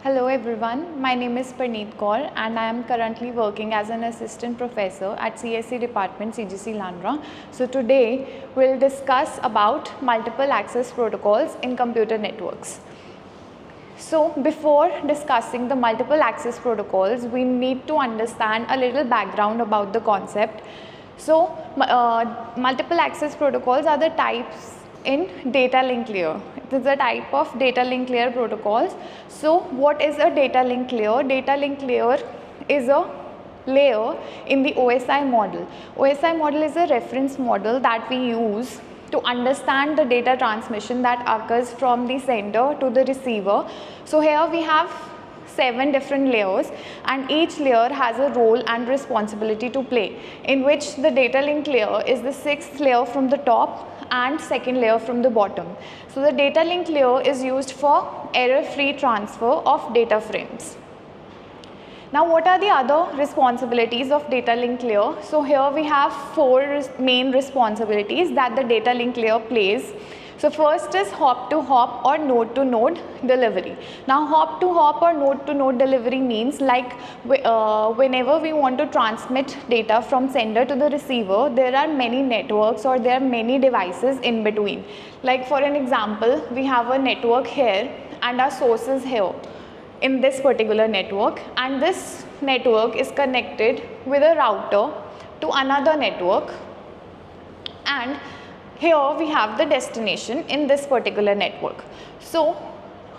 Hello everyone, my name is Parneet Kaur and I am currently working as an assistant professor at CSE department CGC Landra. So today we'll discuss about multiple access protocols in computer networks. So before discussing the multiple access protocols, we need to understand a little background about the concept. So multiple access protocols are the types in data link layer. It is a type of data link layer protocols. So what is a data link layer? Data link layer is a layer in the OSI model. OSI model is a reference model that we use to understand the data transmission that occurs from the sender to the receiver. So here we have 7 different layers and each layer has a role and responsibility to play, in which the data link layer is the 6th layer from the top and 2nd layer from the bottom. So the data link layer is used for error-free transfer of data frames. Now what are the other responsibilities of data link layer? So here we have 4 main responsibilities that the data link layer plays. So first is hop to hop or node to node delivery. Now hop to hop or node to node delivery means like whenever we want to transmit data from sender to the receiver, there are many networks or there are many devices in between. Like for an example, we have a network here and our source is here in this particular network, and this network is connected with a router to another network, and here we have the destination in this particular network. So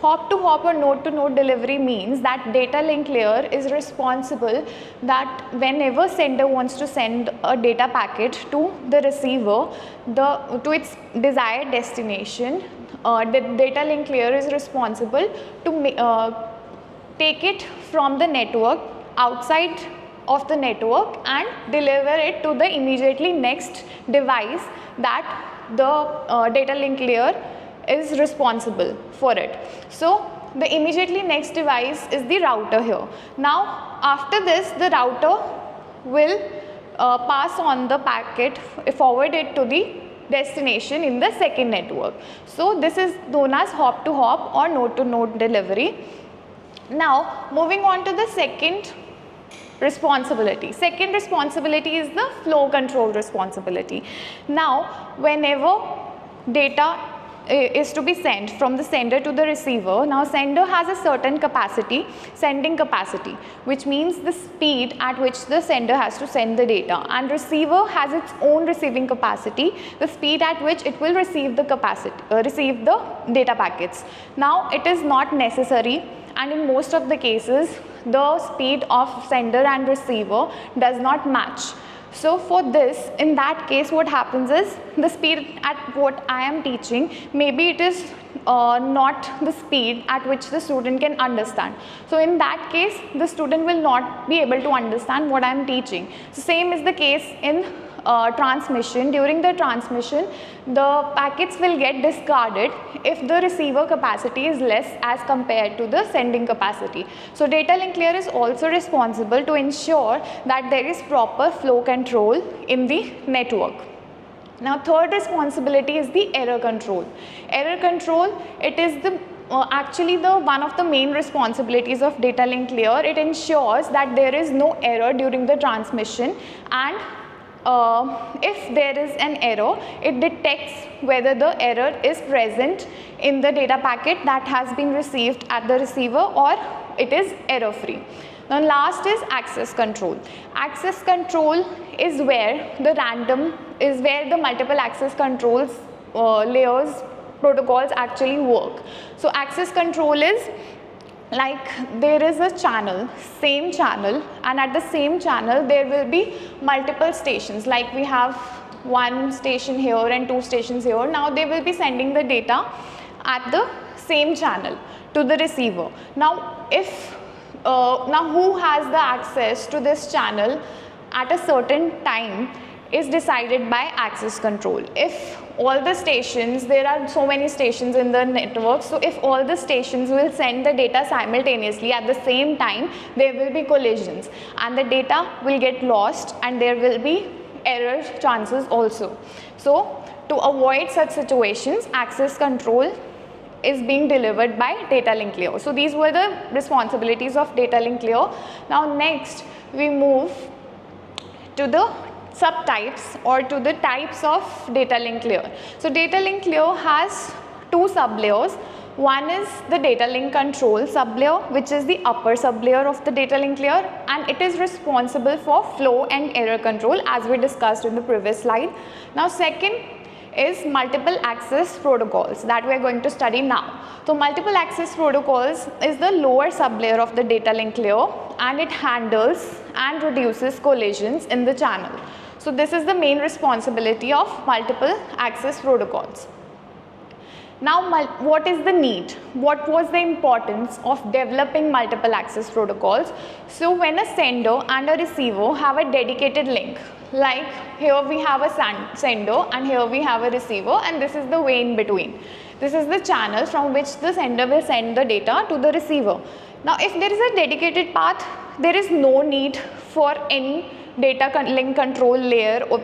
hop to hop or node to node delivery means that data link layer is responsible that whenever sender wants to send a data packet to the receiver to its desired destination, the data link layer is responsible to take it from the network outside of the network and deliver it to the immediately next device that the data link layer is responsible for it. So the immediately next device is the router here. Now after this, the router will pass on the packet, forward it to the destination in the second network. So this is known as hop to hop or node to node delivery. Now moving on to the second responsibility. Second responsibility is the flow control responsibility. Now whenever data is to be sent from the sender to the receiver, now sender has a certain capacity, sending capacity, which means the speed at which the sender has to send the data, and receiver has its own receiving capacity, the speed at which it will receive the data packets. Now it is not necessary, and in most of the cases the speed of sender and receiver does not match. So for this, in that case, what happens is the speed at what I am teaching, maybe it is not the speed at which the student can understand. So in that case, the student will not be able to understand what I am teaching. So same is the case in transmission. During the transmission, the packets will get discarded if the receiver capacity is less as compared to the sending capacity. So data link layer is also responsible to ensure that there is proper flow control in the network. Now third responsibility is the error control. Error control, it is the actually the one of the main responsibilities of data link layer. It ensures that there is no error during the transmission, and if there is an error, it detects whether the error is present in the data packet that has been received at the receiver or it is error free. Now last is access control. Access control is where the multiple access controls layers protocols actually work. So access control is like there is a channel, same channel, and at the same channel there will be multiple stations, like we have 1 station here and 2 stations here. Now they will be sending the data at the same channel to the receiver. Now now who has the access to this channel at a certain time is decided by access control. If all the stations, there are so many stations in the network, so if all the stations will send the data simultaneously at the same time, there will be collisions and the data will get lost and there will be error chances also. So to avoid such situations, access control is being delivered by data link layer. So these were the responsibilities of data link layer. Now next we move to the subtypes or to the types of data link layer. So data link layer has two sublayers. One is the data link control sublayer, which is the upper sublayer of the data link layer, and it is responsible for flow and error control, as we discussed in the previous slide. Now second is multiple access protocols that we are going to study now. So multiple access protocols is the lower sublayer of the data link layer, and it handles and reduces collisions in the channel. So this is the main responsibility of multiple access protocols. Now what is the need? What was the importance of developing multiple access protocols? So when a sender and a receiver have a dedicated link, like here we have a sender and here we have a receiver, and this is the way in between. This is the channel from which the sender will send the data to the receiver. Now if there is a dedicated path, there is no need for any data link control layer, or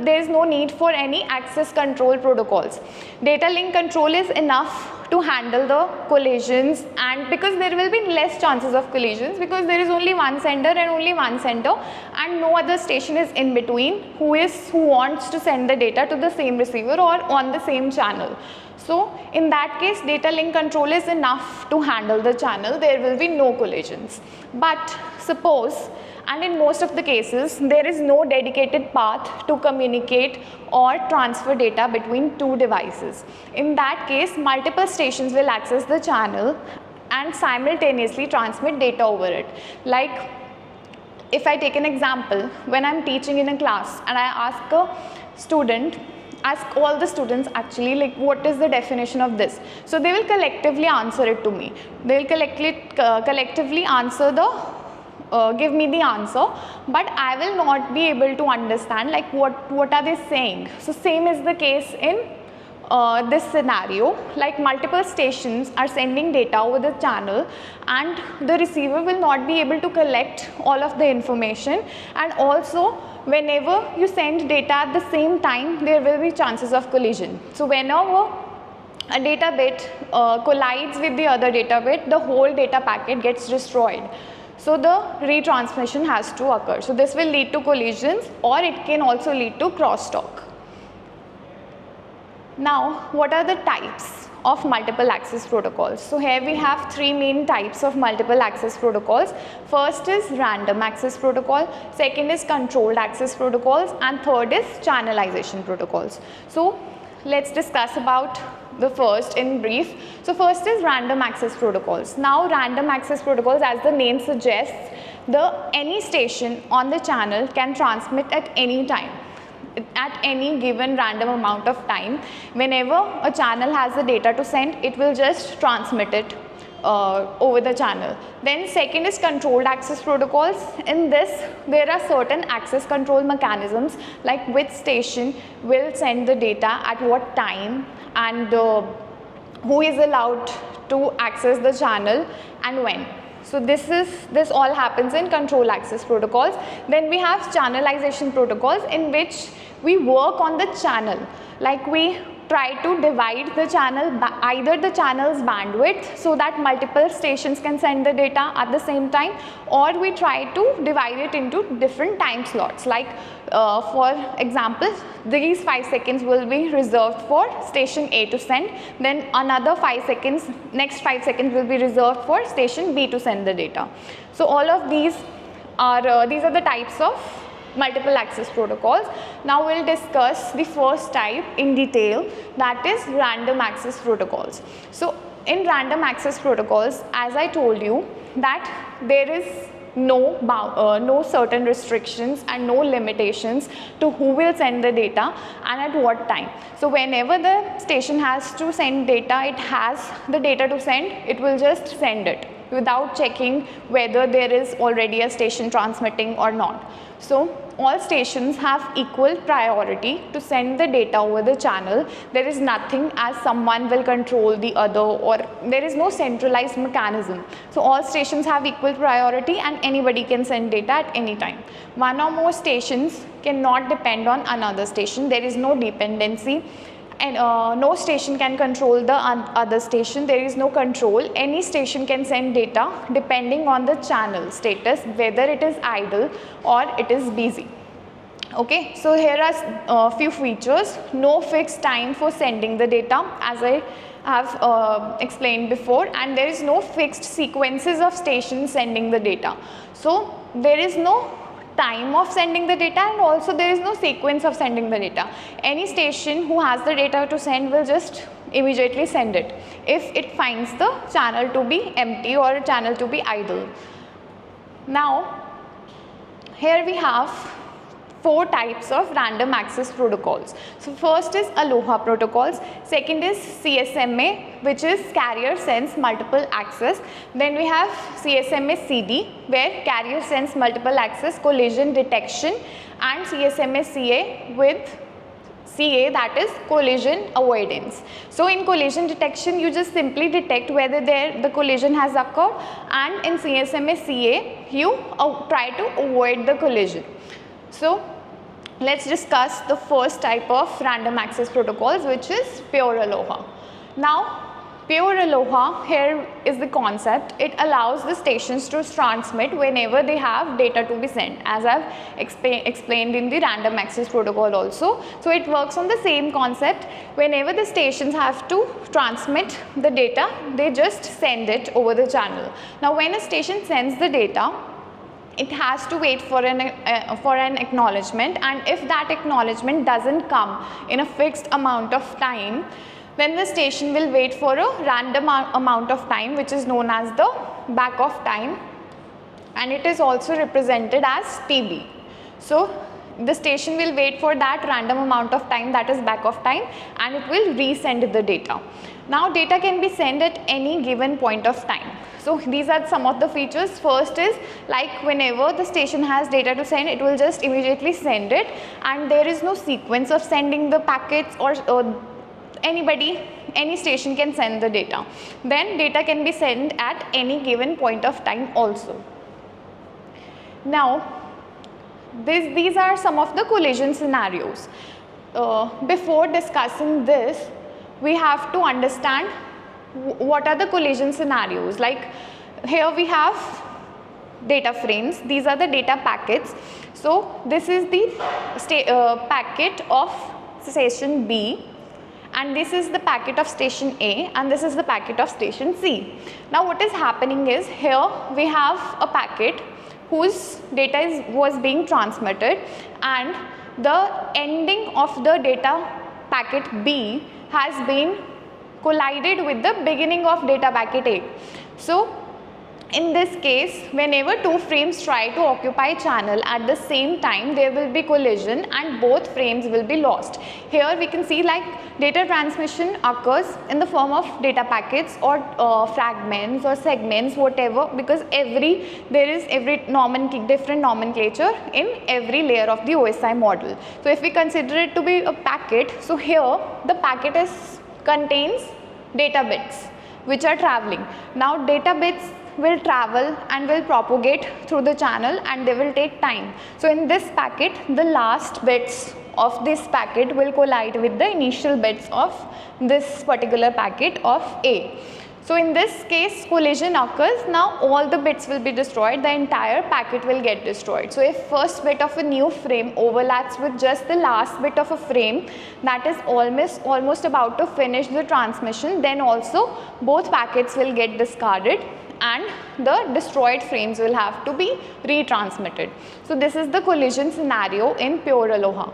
there is no need for any access control protocols. Data link control is enough to handle the collisions, and because there will be less chances of collisions because there is only one sender and only one sender, and no other station is in between who wants to send the data to the same receiver or on the same channel. So in that case, data link control is enough to handle the channel. There will be no collisions. But suppose, and in most of the cases, there is no dedicated path to communicate or transfer data between two devices. In that case, multiple stations will access the channel and simultaneously transmit data over it. Like, if I take an example, when I'm teaching in a class and I ask all the students actually, like, what is the definition of this? So they will collectively answer it to me. They will collectively answer give me the answer, but I will not be able to understand like what are they saying. So same is the case in this scenario, like multiple stations are sending data over the channel and the receiver will not be able to collect all of the information, and also whenever you send data at the same time, there will be chances of collision. So whenever a data bit collides with the other data bit, the whole data packet gets destroyed. So the retransmission has to occur. So this will lead to collisions, or it can also lead to crosstalk. Now, what are the types of multiple access protocols? So here we have three main types of multiple access protocols. First is random access protocol, second is controlled access protocols, and third is channelization protocols. So let's discuss about the first in brief. So first is random access protocols. Now random access protocols, as the name suggests, any station on the channel can transmit at any time, at any given random amount of time. Whenever a channel has the data to send, it will just transmit it over the channel. Then second is controlled access protocols. In this, there are certain access control mechanisms, like which station will send the data at what time, and who is allowed to access the channel and when. So this all happens in control access protocols. Then we have channelization protocols, in which we work on the channel, like we try to divide the channel, either the channel's bandwidth so that multiple stations can send the data at the same time, or we try to divide it into different time slots. Like for example, these 5 seconds will be reserved for station A to send, then another 5 seconds, next 5 seconds will be reserved for station B to send the data. So all of these are the types of multiple access protocols. Now we'll discuss the first type in detail, that is random access protocols. So in random access protocols, as I told you, that there is no certain restrictions and no limitations to who will send the data and at what time. So whenever the station has to send data, it has the data to send, it will just send it without checking whether there is already a station transmitting or not. So all stations have equal priority to send the data over the channel. There is nothing as someone will control the other, or there is no centralized mechanism. So all stations have equal priority and anybody can send data at any time. One or more stations cannot depend on another station. There is no dependency, and no station can control the other station. There is no control. Any station can send data depending on the channel status, whether it is idle or it is busy. Okay, so here are few features. No fixed time for sending the data, as I have explained before, and there is no fixed sequences of stations sending the data. So there is no time of sending the data, and also there is no sequence of sending the data. Any station who has the data to send will just immediately send it if it finds the channel to be empty or a channel to be idle. Now here we have 4 types of random access protocols. So first is Aloha protocols, second is CSMA, which is carrier sense multiple access. Then we have CSMA CD, where carrier sense multiple access collision detection, and CSMA CA with CA, that is collision avoidance. So in collision detection you just simply detect whether the collision has occurred, and in CSMA CA you try to avoid the collision. So let's discuss the first type of random access protocols, which is pure Aloha. Now pure Aloha, here is the concept. It allows the stations to transmit whenever they have data to be sent, as I have explained in the random access protocol also. So it works on the same concept. Whenever the stations have to transmit the data, they just send it over the channel. Now when a station sends the data, it has to wait for an acknowledgement, and if that acknowledgement doesn't come in a fixed amount of time, then the station will wait for a random amount of time, which is known as the back of time, and it is also represented as TB. So the station will wait for that random amount of time, that is back of time, and it will resend the data. Now data can be sent at any given point of time. So these are some of the features. First is, like, whenever the station has data to send, it will just immediately send it, and there is no sequence of sending the packets, or any station can send the data. Then data can be sent at any given point of time also. Now these are some of the collision scenarios. Before discussing this, we have to understand what are the collision scenarios. Like here we have data frames, these are the data packets. So this is the packet of station B, and this is the packet of station A, and this is the packet of station C. Now what is happening is, here we have a packet whose data was being transmitted, and the ending of the data packet B has been collided with the beginning of data packet A. So in this case, whenever 2 frames try to occupy channel at the same time, there will be collision and both frames will be lost. Here we can see, like, data transmission occurs in the form of data packets or fragments or segments, whatever, because there is different nomenclature in every layer of the OSI model. So if we consider it to be a packet, so here the packet contains data bits which are traveling. Now data bits will travel and will propagate through the channel, and they will take time. So in this packet, the last bits of this packet will collide with the initial bits of this particular packet of A. So in this case, collision occurs. Now all the bits will be destroyed, the entire packet will get destroyed. So if first bit of a new frame overlaps with just the last bit of a frame that is almost about to finish the transmission, then also both packets will get discarded and the destroyed frames will have to be retransmitted. So this is the collision scenario in pure Aloha.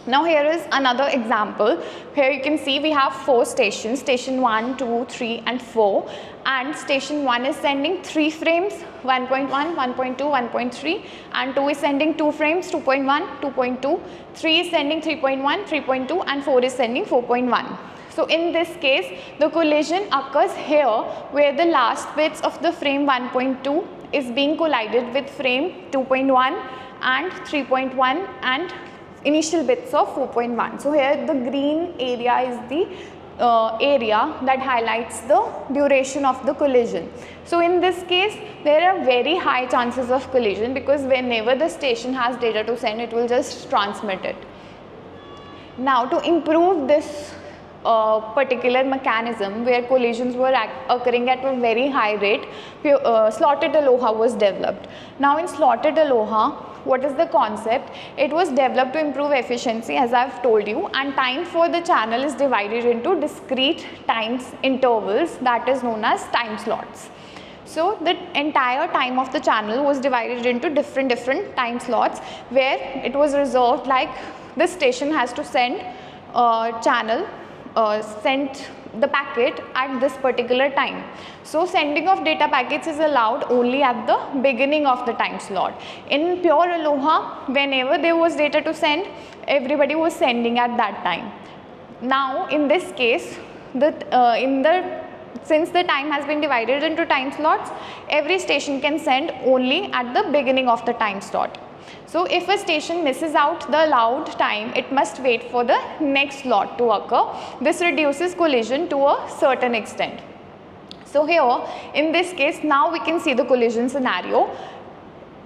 Now here is another example. Here you can see we have 4 stations, station 1, 2, 3 and 4, and station 1 is sending 3 frames, 1.1, 1.2, 1.3, and 2 is sending 2 frames, 2.1, 2.2, 3 is sending 3.1, 3.2, and 4 is sending 4.1. So in this case, the collision occurs here where the last bits of the frame 1.2 is being collided with frame 2.1 and 3.1 and initial bits of 4.1. So here the green area is the area that highlights the duration of the collision. So in this case, there are very high chances of collision because whenever the station has data to send, it will just transmit it. Now to improve this particular mechanism where collisions were occurring at a very high rate, slotted aloha was developed. Now in slotted aloha, what is the concept? It was developed to improve efficiency, as I have told you, and time for the channel is divided into discrete times intervals, that is known as time slots. So the entire time of the channel was divided into different time slots, where it was reserved like this station has to send send the packet at this particular time. So sending of data packets is allowed only at the beginning of the time slot. In pure aloha, whenever there was data to send, everybody was sending at that time. Now in this case, since the time has been divided into time slots, every station can send only at the beginning of the time slot. So if a station misses out the allowed time, it must wait for the next slot to occur. This reduces collision to a certain extent. So here in this case, now we can see the collision scenario.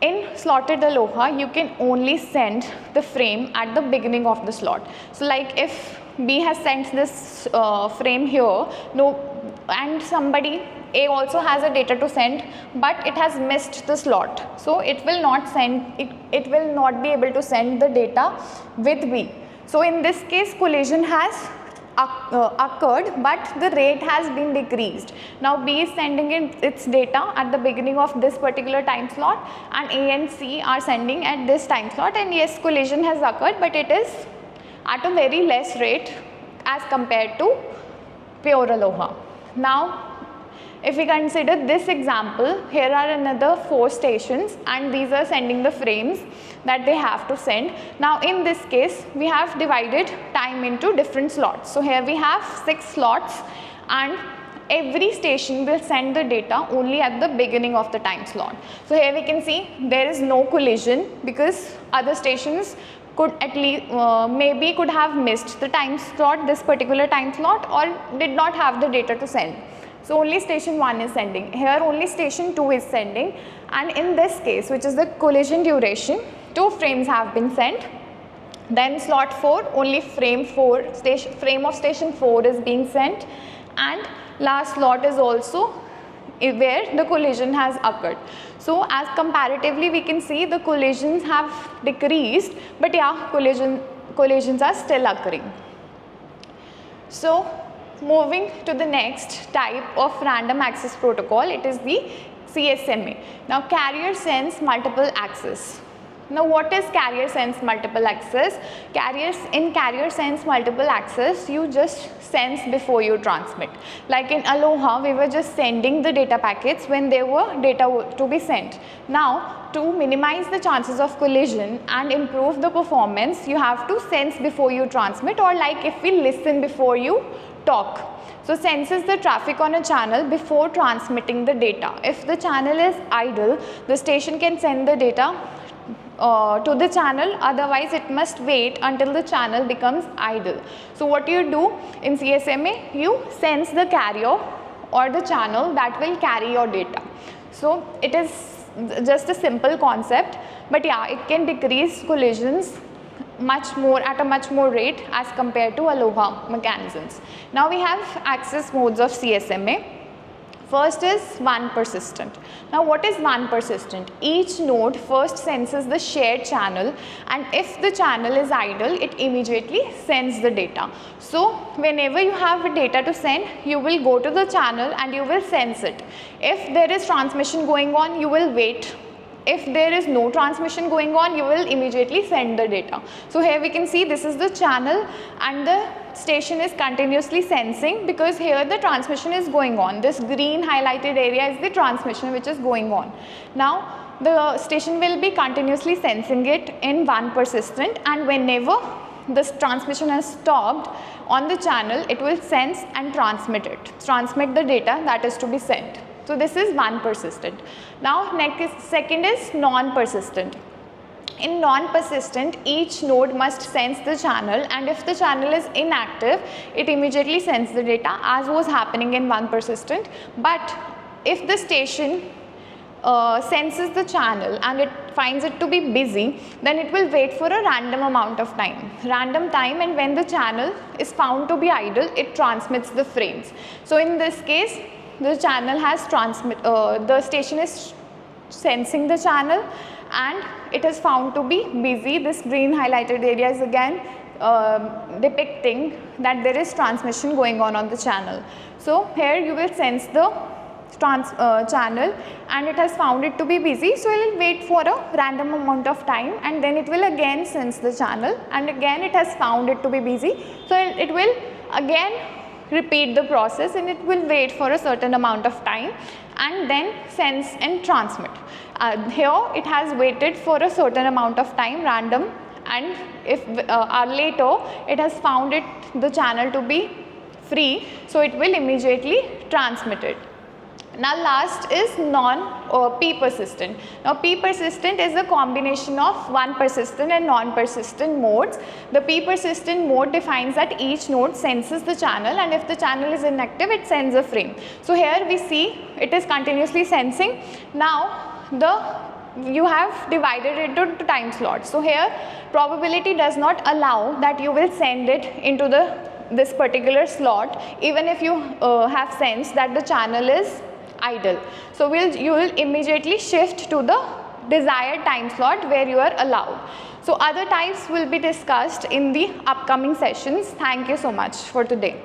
In slotted aloha, you can only send the frame at the beginning of the slot. So like if B has sent this frame here, and somebody A also has a data to send, but it has missed the slot. So it will not send, it will not be able to send the data with B. So in this case, collision has occurred, but the rate has been decreased. Now B is sending in its data at the beginning of this particular time slot, and A and C are sending at this time slot, and yes, collision has occurred, but it is at a very less rate as compared to pure aloha. Now if we consider this example, here are another 4 stations, and these are sending the frames that they have to send. Now in this case, we have divided time into different slots. So here we have 6 slots, and every station will send the data only at the beginning of the time slot. So here we can see there is no collision, because other stations could at least maybe could have missed the time slot, this particular time slot, or did not have the data to send. So only station 1 is sending. Here only station 2 is sending, and in this case, which is the collision duration, 2 frames have been sent. Then slot 4, only frame of station 4 is being sent, and last slot is also where the collision has occurred. So as comparatively we can see the collisions have decreased, but yeah, collisions are still occurring. So moving to the next type of random access protocol, it is the CSMA. Now carrier sense multiple access. Now what is carrier sense multiple access? In carrier sense multiple access, you just sense before you transmit. Like in Aloha, we were just sending the data packets when there were data to be sent. Now to minimize the chances of collision and improve the performance, you have to sense before you transmit, or like if we listen before you talk. So senses the traffic on a channel before transmitting the data. If the channel is idle, the station can send the data to the channel, otherwise it must wait until the channel becomes idle. So what you do in CSMA, you sense the carrier or the channel that will carry your data. So it is just a simple concept, but yeah, it can decrease collisions at a much more rate as compared to Aloha mechanisms. Now we have access modes of CSMA. First is one persistent. Now what is one persistent? Each node first senses the shared channel, and if the channel is idle, it immediately sends the data. So whenever you have data to send, you will go to the channel and you will sense it. If there is transmission going on, you will wait. If there is no transmission going on, you will immediately send the data. So here we can see this is the channel, and the station is continuously sensing, because here the transmission is going on. This green highlighted area is the transmission which is going on. Now the station will be continuously sensing it in one persistent, and whenever this transmission has stopped on the channel, it will sense and transmit the data that is to be sent. So this is one persistent. Now second is non-persistent. In non-persistent, each node must sense the channel, and if the channel is inactive, it immediately sends the data, as was happening in one persistent. But if the station senses the channel and it finds it to be busy, then it will wait for a random amount of time, and when the channel is found to be idle, it transmits the frames. So in this case, the channel has the station is sensing the channel and it is found to be busy. This green highlighted area is again depicting that there is transmission going on the channel. So here you will sense the channel and it has found it to be busy, so it will wait for a random amount of time and then it will again sense the channel and again it has found it to be busy, so it will again repeat the process and it will wait for a certain amount of time and then sense and transmit. Here it has waited for a certain amount of time random, and if later it has found the channel to be free, so it will immediately transmit it. Now last is P-persistent. Now P-persistent is a combination of one persistent and non-persistent modes. The P-persistent mode defines that each node senses the channel and if the channel is inactive, it sends a frame. So here we see it is continuously sensing. Now you have divided it into time slots. So here probability does not allow that you will send it into this particular slot even if you have sensed that the channel is idle. So you will immediately shift to the desired time slot where you are allowed. So other types will be discussed in the upcoming sessions. Thank you so much for today.